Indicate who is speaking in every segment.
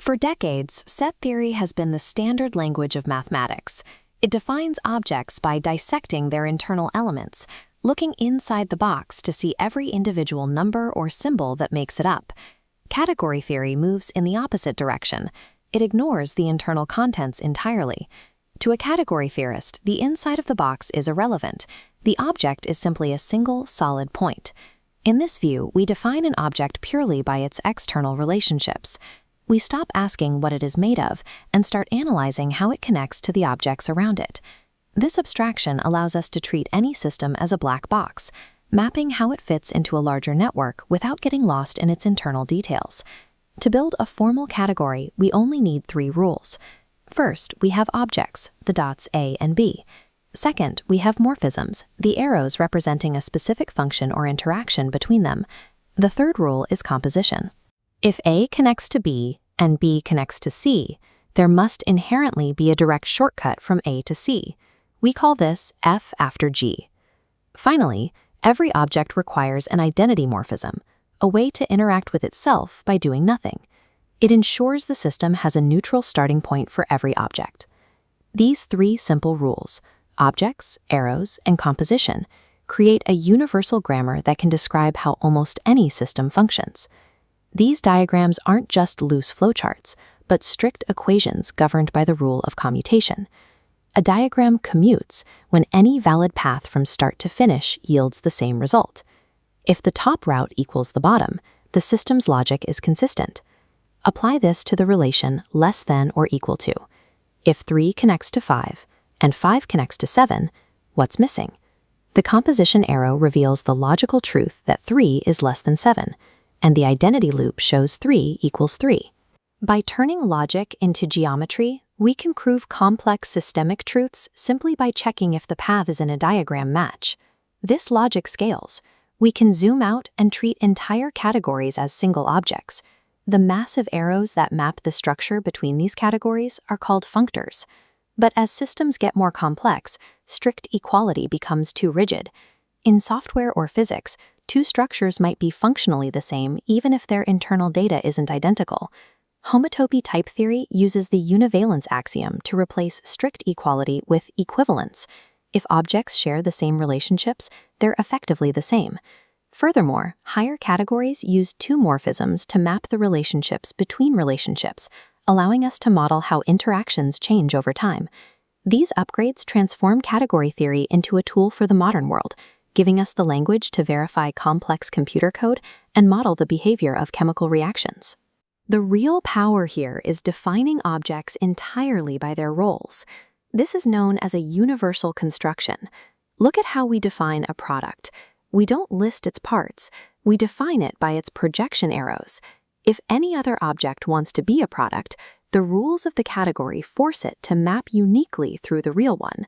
Speaker 1: For decades, set theory has been the standard language of mathematics. It defines objects by dissecting their internal elements, looking inside the box to see every individual number or symbol that makes it up. Category theory moves in the opposite direction. It ignores the internal contents entirely. To a category theorist, the inside of the box is irrelevant. The object is simply a single, solid point. In this view, we define an object purely by its external relationships. We stop asking what it is made of and start analyzing how it connects to the objects around it. This abstraction allows us to treat any system as a black box, mapping how it fits into a larger network without getting lost in its internal details. To build a formal category, we only need 3 rules. First, we have objects, the dots A and B. Second, we have morphisms, the arrows representing a specific function or interaction between them. The third rule is composition. If A connects to B and B connects to C, there must inherently be a direct shortcut from A to C. We call this F after G. Finally, every object requires an identity morphism, a way to interact with itself by doing nothing. It ensures the system has a neutral starting point for every object. These 3 simple rules, objects, arrows, and composition, create a universal grammar that can describe how almost any system functions. These diagrams aren't just loose flowcharts, but strict equations governed by the rule of commutation. A diagram commutes when any valid path from start to finish yields the same result. If the top route equals the bottom, the system's logic is consistent. Apply this to the relation less than or equal to. If 3 connects to 5 and 5 connects to 7, what's missing? The composition arrow reveals the logical truth that 3 is less than 7, and the identity loop shows 3 equals 3. By turning logic into geometry, we can prove complex systemic truths simply by checking if the path is in a diagram match. This logic scales. We can zoom out and treat entire categories as single objects. The massive arrows that map the structure between these categories are called functors. But as systems get more complex, strict equality becomes too rigid. In software or physics, 2 structures might be functionally the same even if their internal data isn't identical. Homotopy type theory uses the univalence axiom to replace strict equality with equivalence. If objects share the same relationships, they're effectively the same. Furthermore, higher categories use 2 morphisms to map the relationships between relationships, allowing us to model how interactions change over time. These upgrades transform category theory into a tool for the modern world, giving us the language to verify complex computer code and model the behavior of chemical reactions. The real power here is defining objects entirely by their roles. This is known as a universal construction. Look at how we define a product. We don't list its parts. We define it by its projection arrows. If any other object wants to be a product, the rules of the category force it to map uniquely through the real one.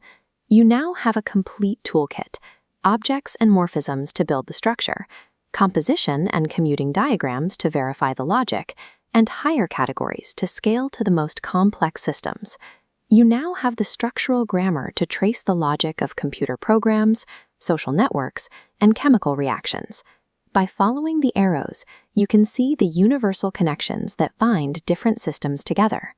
Speaker 1: You now have a complete toolkit: objects and morphisms to build the structure, composition and commuting diagrams to verify the logic, and higher categories to scale to the most complex systems. You now have the structural grammar to trace the logic of computer programs, social networks, and chemical reactions. By following the arrows, you can see the universal connections that bind different systems together.